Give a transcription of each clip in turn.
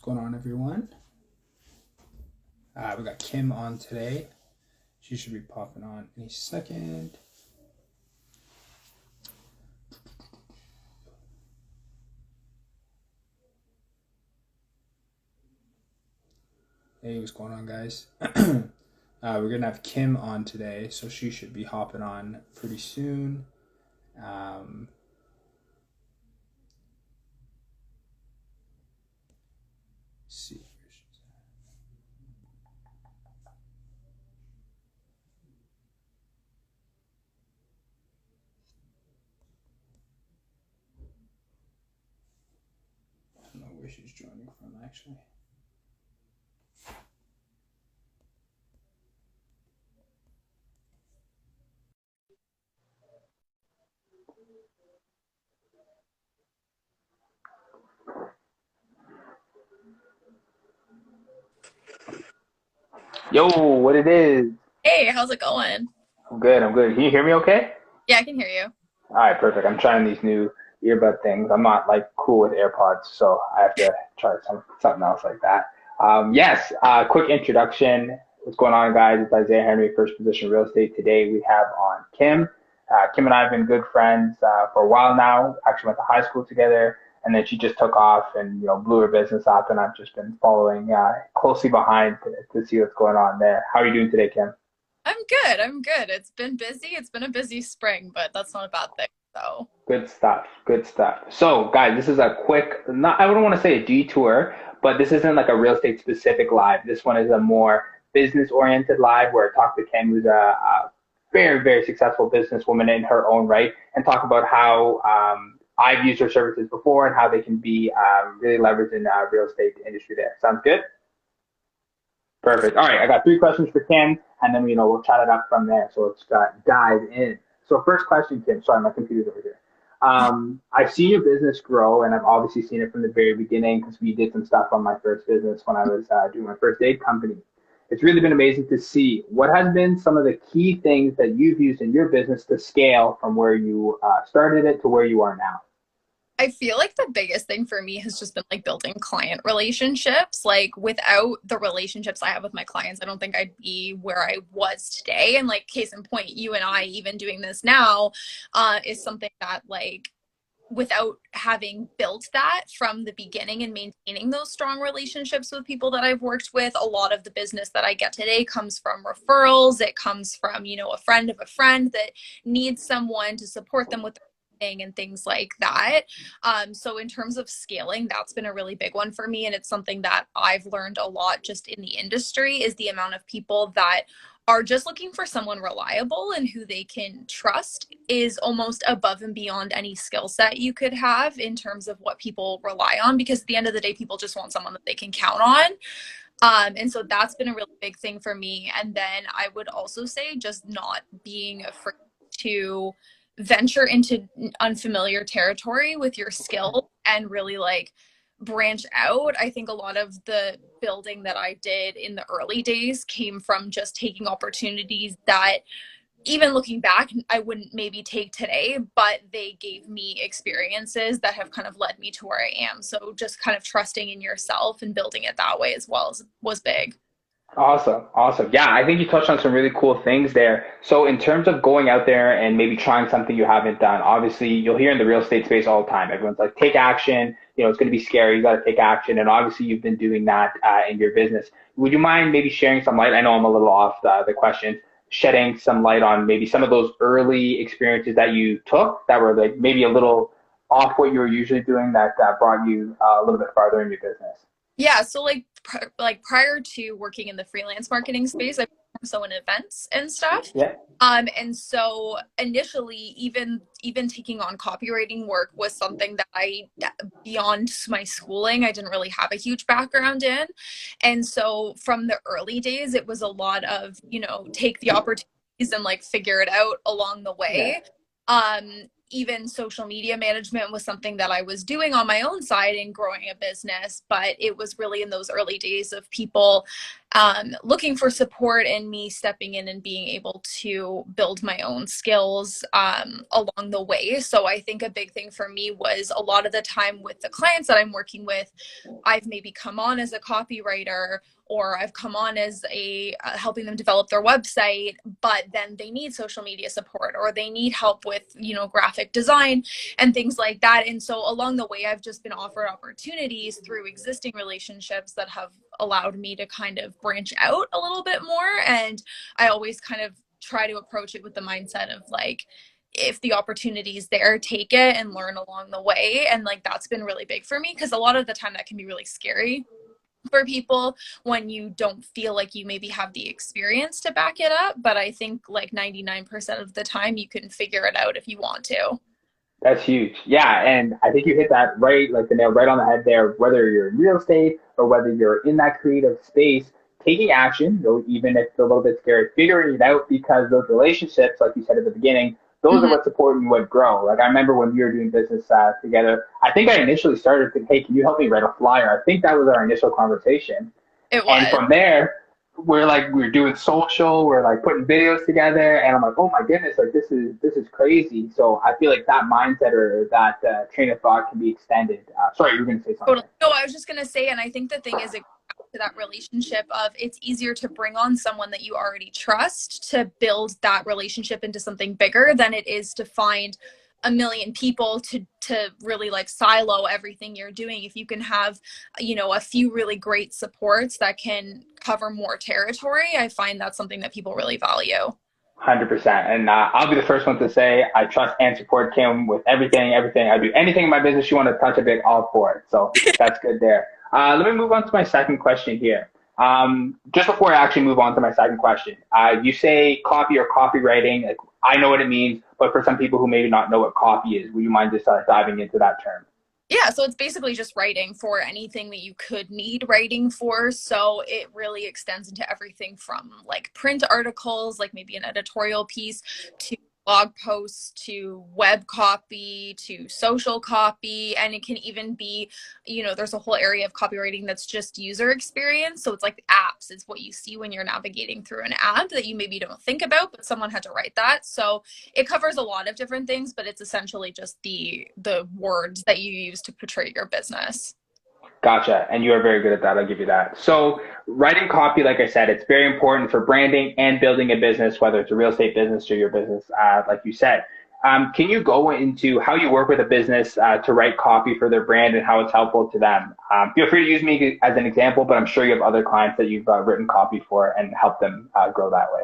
going on, everyone? We got Kim on today. She should be popping on any second. Hey, what's going on, guys? We're gonna have Kim on today, so she should be hopping on pretty soon. See. I don't know where she's joining from, actually. Yo, what it is? Hey, how's it going? I'm good. I'm good. Can you hear me okay? Yeah, I can hear you. All right, perfect. I'm trying these new earbud things. I'm not like cool with AirPods, so I have to try something else like that. Yes, quick introduction. What's going on, guys? It's Isaiah Henry, First Position Real Estate. Today we have on Kim. Kim and I have been good friends for a while now. Actually went to high school together, and then she just took off and blew her business up, and I've just been following closely behind to see what's going on there. How are you doing today, Kim? I'm good. I'm good. It's been busy. It's been a busy spring, but that's not a bad thing. So, Good stuff. Good stuff. So, guys, this is a quick, not, I wouldn't want to say a detour, but this isn't like a real estate specific live. This one is a more business oriented live where I talk to Ken, who's a very, very successful businesswoman in her own right, and talk about how I've used her services before and how they can be really leveraged in the real estate industry there. Sounds good? Perfect. All right, I got three questions for Ken, and then we'll chat it up from there. So let's dive in. So first question, Kim. Sorry, my computer's over here. I've seen your business grow, and I've obviously seen it from the very beginning because we did some stuff on my first business when I was doing my first aid company. It's really been amazing to see. What has been some of the key things that you've used in your business to scale from where you started it to where you are now? I feel like the biggest thing for me has just been like building client relationships. Like without the relationships I have with my clients, I don't think I'd be where I was today. And like case in point, you and I even doing this now is something that like without having built that from the beginning and maintaining those strong relationships with people that I've worked with, a lot of the business that I get today comes from referrals. It comes from, a friend of a friend that needs someone to support them with and things like that. So in terms of scaling, that's been a really big one for me. And it's something that I've learned a lot just in the industry is the amount of people that are just looking for someone reliable and who they can trust is almost above and beyond any skill set you could have in terms of what people rely on, because at the end of the day, people just want someone that they can count on. And so that's been a really big thing for me. And then I would also say just not being afraid to venture into unfamiliar territory with your skill and really like branch out. I think a lot of the building that I did in the early days came from just taking opportunities that even looking back, I wouldn't maybe take today, but they gave me experiences that have kind of led me to where I am. So just kind of trusting in yourself and building it that way as well was big. Awesome. Awesome. Yeah, I think you touched on some really cool things there. So in terms of going out there and maybe trying something you haven't done, obviously you'll hear in the real estate space all the time. Everyone's like, take action. It's going to be scary. You got to take action. And obviously you've been doing that in your business. Would you mind maybe sharing some light? I know I'm a little off the question, shedding some light on maybe some of those early experiences that you took that were like maybe a little off what you were usually doing that brought you a little bit farther in your business. Yeah, so like prior to working in the freelance marketing space, I so in events and stuff. Yeah. And so initially, even taking on copywriting work was something that I beyond my schooling, I didn't really have a huge background in. And so from the early days, it was a lot of, take the opportunities and like figure it out along the Yeah. way. Even social media management was something that I was doing on my own side and growing a business, but it was really in those early days of people looking for support and me stepping in and being able to build my own skills along the way. So I think a big thing for me was a lot of the time with the clients that I'm working with, I've maybe come on as a copywriter, or I've come on as a helping them develop their website, but then they need social media support or they need help with, graphic design and things like that. And so along the way, I've just been offered opportunities through existing relationships that have allowed me to kind of branch out a little bit more. And I always kind of try to approach it with the mindset of like, if the opportunity is there, take it and learn along the way. And like, that's been really big for me because a lot of the time that can be really scary for people when you don't feel like you maybe have the experience to back it up. But I think like 99% of the time you can figure it out if you want to. That's huge. Yeah, and I think you hit that right, like the nail right on the head there. Whether you're in real estate or whether you're in that creative space, taking action, though even if it's a little bit scary, figuring it out because those relationships, like you said at the beginning, those are Mm-hmm. what support you, what grow. Like I remember when we were doing business together, I think I initially started to, hey, can you help me write a flyer? I think that was our initial conversation. It And was. from there, we're doing social, we're like putting videos together, and I'm like, oh my goodness, like this is crazy. So I feel like that mindset or that train of thought can be extended. Sorry, you were going to say something. Totally. No, I was just going to say, and I think the thing is, it goes back to that relationship of it's easier to bring on someone that you already trust to build that relationship into something bigger than it is to find a million people to really like silo everything you're doing. If you can have, a few really great supports that can cover more territory, I find that's something that people really value. 100%. And I'll be the first one to say I trust and support Kim with everything, everything. I do anything in my business you want to touch a bit, all for it. So that's good there. Let me move on to my second question here. Just before I actually move on to my second question, you say copy or copywriting. Like, I know what it means, but for some people who maybe not know what copy is, would you mind just diving into that term? Yeah, so it's basically just writing for anything that you could need writing for. So it really extends into everything from like print articles, like maybe an editorial piece, to blog posts, to web copy, to social copy. And it can even be, there's a whole area of copywriting that's just user experience. So it's like apps, it's what you see when you're navigating through an app that you maybe don't think about, but someone had to write that. So it covers a lot of different things, but it's essentially just the words that you use to portray your business. Gotcha. And you are very good at that. I'll give you that. So writing copy, like I said, it's very important for branding and building a business, whether it's a real estate business or your business, like you said. Can you go into how you work with a business to write copy for their brand and how it's helpful to them? Feel free to use me as an example, but I'm sure you have other clients that you've written copy for and help them grow that way.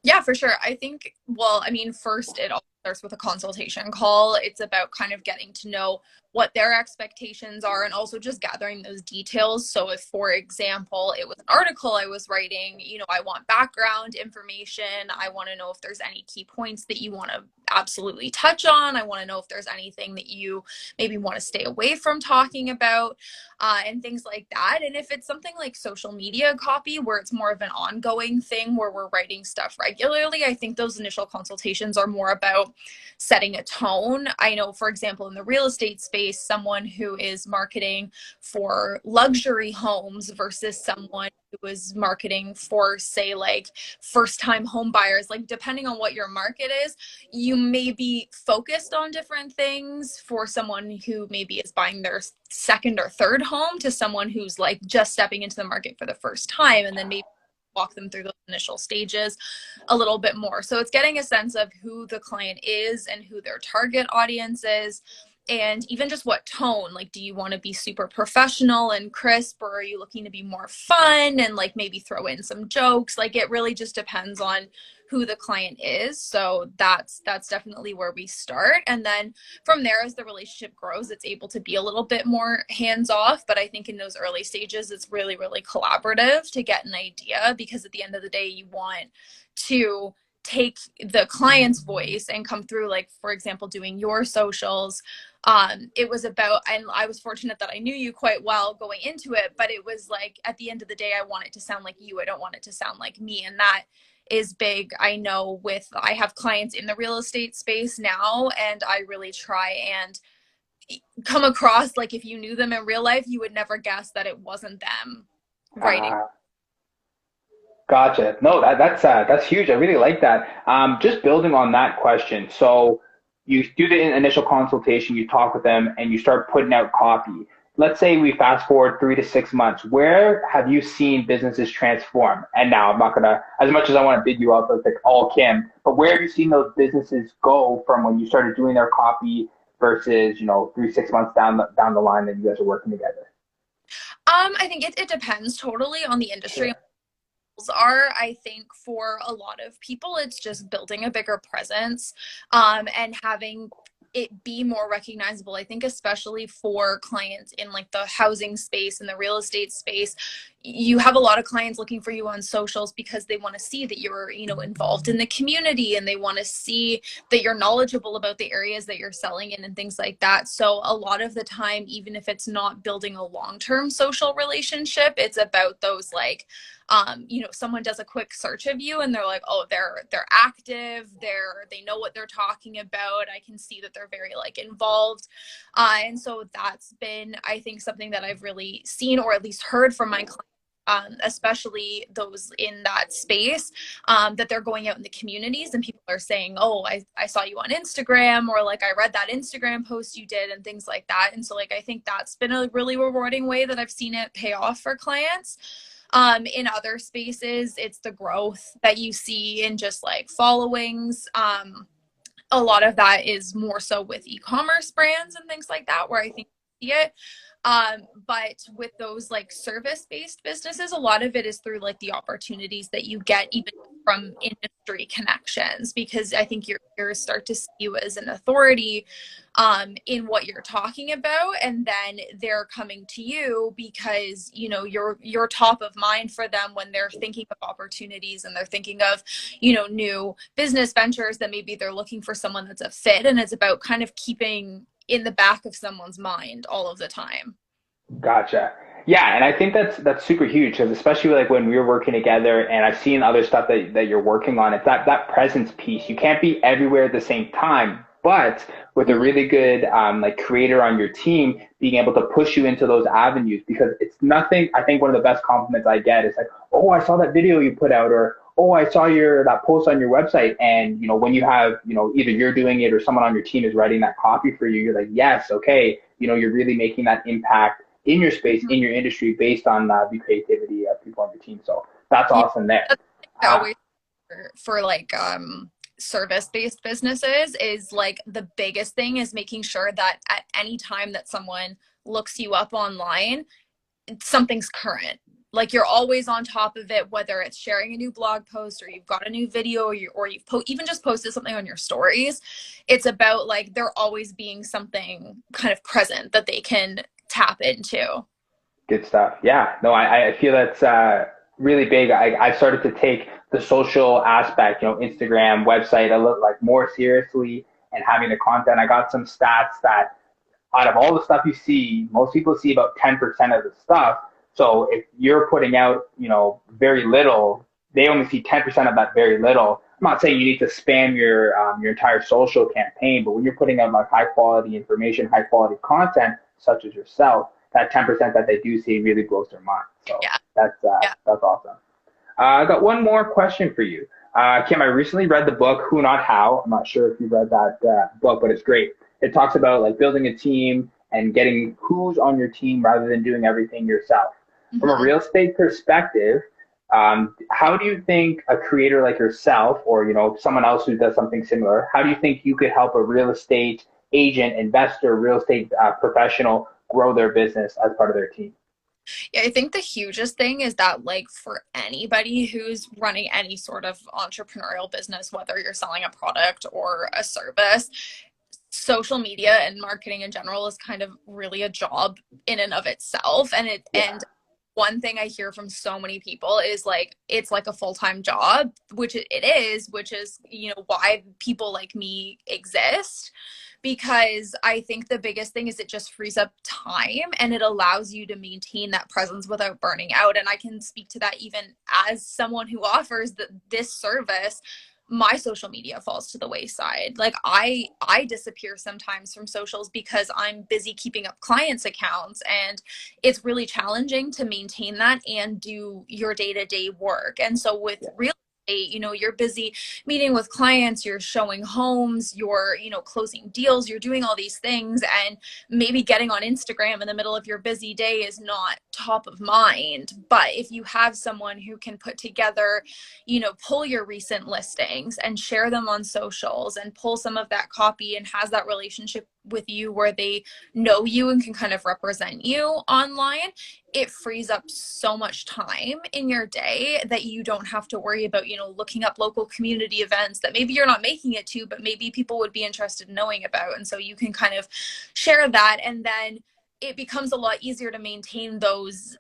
Yeah, for sure. I think, well, I mean, first, it all starts with a consultation call. It's about kind of getting to know what their expectations are and also just gathering those details. So, if, for example, it was an article I was writing, I want background information. I want to know if there's any key points that you want to absolutely touch on. I want to know if there's anything that you maybe want to stay away from talking about, and things like that. And if it's something like social media copy, where it's more of an ongoing thing where we're writing stuff regularly, I think those initial consultations are more about setting a tone. I know, for example, in the real estate space, someone who is marketing for luxury homes versus someone who is marketing for, say, like first time home buyers, like depending on what your market is, you may be focused on different things for someone who maybe is buying their second or third home to someone who's like just stepping into the market for the first time, and then maybe walk them through those initial stages a little bit more. So it's getting a sense of who the client is and who their target audience is, and even just what tone. Like, do you want to be super professional and crisp, or are you looking to be more fun and like maybe throw in some jokes? Like, it really just depends on who the client is. So that's definitely where we start, and then from there, as the relationship grows, it's able to be a little bit more hands off. But I think in those early stages, it's really, really collaborative to get an idea, because at the end of the day, you want to take the client's voice and come through, like, for example, doing your socials. It was about, and I was fortunate that I knew you quite well going into it, but it was like, at the end of the day, I want it to sound like you. I don't want it to sound like me. And that is big. I know I have clients in the real estate space now, and I really try and come across like, if you knew them in real life, you would never guess that it wasn't them writing. Uh, Gotcha. No, that's huge. I really like that. Just building on that question. So you do the initial consultation, you talk with them, and you start putting out copy. Let's say we fast forward 3 to 6 months. Where have you seen businesses transform? And now I'm not gonna, as much as I want to big you up as like all Kim, but where have you seen those businesses go from when you started doing their copy versus 3 6 months down the line that you guys are working together? I think it depends totally on the industry Sure. are. I think for a lot of people, it's just building a bigger presence, and having it be more recognizable. I think especially for clients in like the housing space and the real estate space, you have a lot of clients looking for you on socials because they want to see that you're, involved in the community, and they want to see that you're knowledgeable about the areas that you're selling in and things like that. So a lot of the time, even if it's not building a long-term social relationship, it's about those like someone does a quick search of you and they're like, oh, they're active, they know what they're talking about. I can see that they're very like involved. And so that's been, I think, something that I've really seen or at least heard from my clients, especially those in that space, that they're going out in the communities and people are saying, oh, I saw you on Instagram, or like I read that Instagram post you did and things like that. And so like I think that's been a really rewarding way that I've seen it pay off for clients. In other spaces, it's the growth that you see in just like followings. A lot of that is more so with e-commerce brands and things like that, where I think you see it. But with those like service-based businesses, a lot of it is through like the opportunities that you get even from industry connections, because I think your peers start to see you as an authority in what you're talking about, and then they're coming to you because you're top of mind for them when they're thinking of opportunities and they're thinking of new business ventures that maybe they're looking for someone that's a fit, and it's about kind of keeping in the back of someone's mind all of the time. Gotcha. Yeah, and I think that's super huge because especially like when we were working together, and I've seen other stuff that you're working on. It's that presence piece. You can't be everywhere at the same time, but with a really good like creator on your team, being able to push you into those avenues, because it's nothing. I think one of the best compliments I get is like, oh, I saw that video you put out, or oh, I saw your that post on your website, and when you have either you're doing it or someone on your team is writing that copy for you, you're like, yes, okay, you're really making that impact in your space, in your industry, based on the creativity of people on your team. So that's Yeah, awesome there. that's Uh, always for like service-based businesses is like the biggest thing is making sure that at any time that someone looks you up online, something's current. Like you're always on top of it, whether it's sharing a new blog post or you've got a new video, or you've even just posted something on your stories. It's about like there always being something kind of present that they can tap into. Good stuff. Yeah, no, I feel that's really big. I've started to take the social aspect, Instagram, website, a little like more seriously, and having the content. I got some stats that out of all the stuff you see, most people see about 10% of the stuff. So if you're putting out, very little, they only see 10% of that very little. I'm not saying you need to spam your entire social campaign, but when you're putting out like high quality information, high quality content, such as yourself, that 10% that they do see really blows their mind. So Yeah. Yeah. that's awesome. I got one more question for you. Kim, I recently read the book Who Not How. I'm not sure if you read that book, but it's great. It talks about like building a team and getting who's on your team rather than doing everything yourself. From a Mhm. real estate perspective, how do you think a creator like yourself, or someone else who does something similar, how do you think you could help a real estate agent, investor, real estate professional grow their business as part of their team? Yeah, I think the hugest thing is that, like, for anybody who's running any sort of entrepreneurial business, whether you're selling a product or a service, social media and marketing in general is kind of really a job in and of itself. And Yeah. one thing I hear from so many people is like it's like a full-time job, which it is, which is, why people like me exist. Because I think the biggest thing is it just frees up time and it allows you to maintain that presence without burning out. And I can speak to that even as someone who offers this service. my social media falls to the wayside. Like I disappear sometimes from socials because I'm busy keeping up clients' accounts, and it's really challenging to maintain that and do your day-to-day work. And so with real estate, you know, you're busy meeting with clients, you're showing homes, you're, you know, closing deals, you're doing all these things, and maybe getting on Instagram in the middle of your busy day is not top of mind. But if you have someone who can put together, you know, pull your recent listings and share them on socials and pull some of that copy and has that relationship with you where they know you and can kind of represent you online, it frees up so much time in your day that you don't have to worry about, you know, looking up local community events that maybe you're not making it to, but maybe people would be interested in knowing about. And so you can kind of share that, and then it becomes a lot easier to maintain those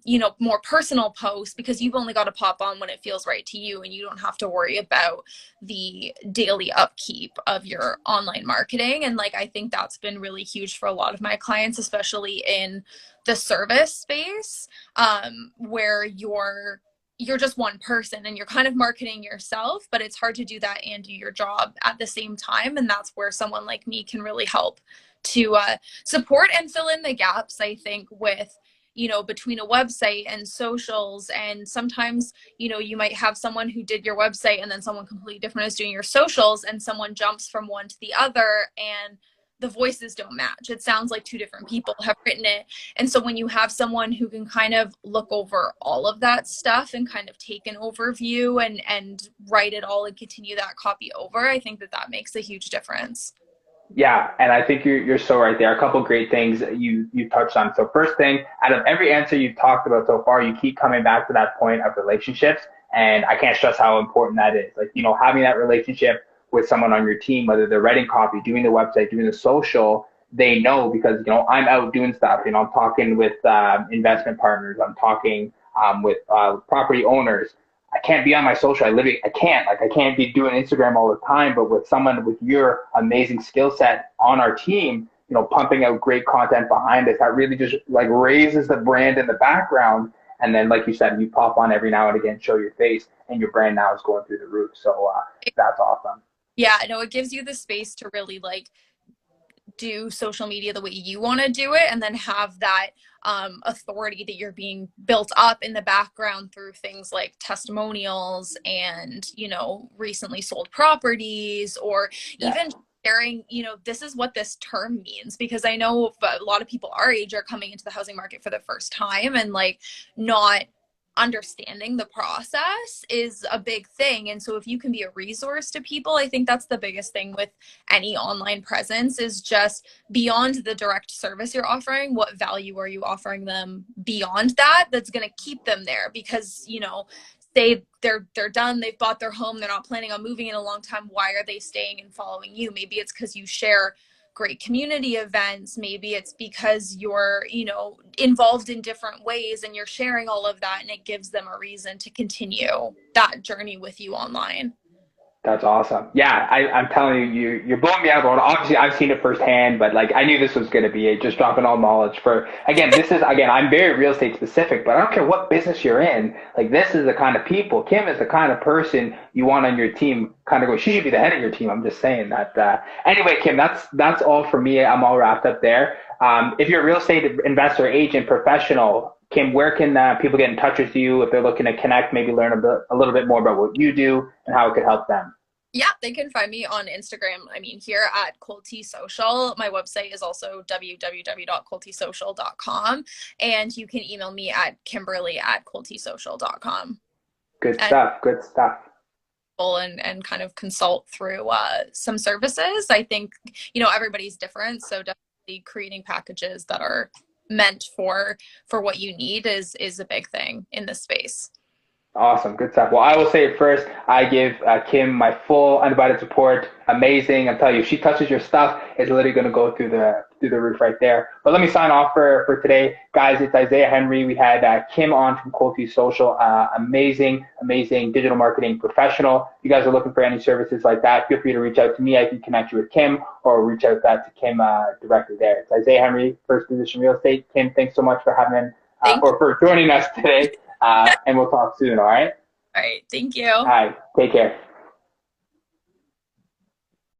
you know, more personal posts, because you've only got to pop on when it feels right to you, and you don't have to worry about the daily upkeep of your online marketing. And like, I think that's been really huge for a lot of my clients, especially in the service space, where you're just one person and you're kind of marketing yourself, but it's hard to do that and do your job at the same time. And that's where someone like me can really help to support and fill in the gaps, I think, with, you know, between a website and socials. And sometimes, you know, you might have someone who did your website and then someone completely different is doing your socials, and someone jumps from one to the other and the voices don't match. It sounds like two different people have written it. And so when you have someone who can kind of look over all of that stuff and kind of take an overview and write it all and continue that copy over, I think that that makes a huge difference. Yeah, and I think you're so right there. A couple of great things that you touched on. So first thing, out of every answer you've talked about so far, you keep coming back to that point of relationships, and I can't stress how important that is. Like, you know, having that relationship with someone on your team, whether they're writing copy, doing the website, doing the social, they know, because, you know, I'm out doing stuff. You know, I'm talking with investment partners. I'm talking with property owners. I can't be on my social. I can't. Like, I can't be doing Instagram all the time. But with someone with your amazing skill set on our team, you know, pumping out great content behind us, that really just like raises the brand in the background. And then, like you said, you pop on every now and again, show your face, and your brand now is going through the roof. So that's awesome. Yeah, no, it gives you the space to really like do social media the way you want to do it, and then have that authority that you're being built up in the background through things like testimonials and, you know, recently sold properties, or Yeah. even sharing, you know, this is what this term means. Because I know a lot of people our age are coming into the housing market for the first time, and like not understanding the process is a big thing. And so if you can be a resource to people, I think that's the biggest thing with any online presence, is just beyond the direct service you're offering, what value are you offering them beyond that that's going to keep them there? Because, you know, say they're done, they've bought their home, they're not planning on moving in a long time, why are they staying and following you? Maybe it's because you share great community events. Maybe it's because you're, you know, involved in different ways and you're sharing all of that, and it gives them a reason to continue that journey with you online. That's awesome. Yeah, I'm telling you, you're blowing me out of the water. Obviously, I've seen it firsthand, but like I knew this was going to be it. Just dropping all knowledge for, again, this is, again, I'm very real estate specific, but I don't care what business you're in. Like, this is the kind of people, Kim is the kind of person you want on your team. Kind of go, she should be the head of your team. I'm just saying that. Anyway, Kim, that's all for me. I'm all wrapped up there. If you're a real estate investor, agent, professional, Kim, where can people get in touch with you if they're looking to connect, maybe learn a little bit more about what you do and how it could help them? Yeah, they can find me on Instagram. I mean, here at Colty Social. My website is also www.coltysocial.com. And you can email me at kimberly@coltysocial.com. Good And stuff. Good stuff. kind of consult through some services. I think, you know, everybody's different. So definitely creating packages that are meant for what you need is a big thing in this space. Awesome. Good stuff. Well, I will say it first. I give Kim my full undivided support. Amazing. I'm telling you, if she touches your stuff, it's literally going to go through the roof right there. But let me sign off for today. Guys, it's Isaiah Henry. We had Kim on from Colty Social. Amazing digital marketing professional. If you guys are looking for any services like that, feel free to reach out to me. I can connect you with Kim, or reach out to Kim directly there. It's Isaiah Henry, First Position Real Estate. Kim, thanks so much for having for joining us today. And we'll talk soon, all right? right. Thank you. All right. Take care.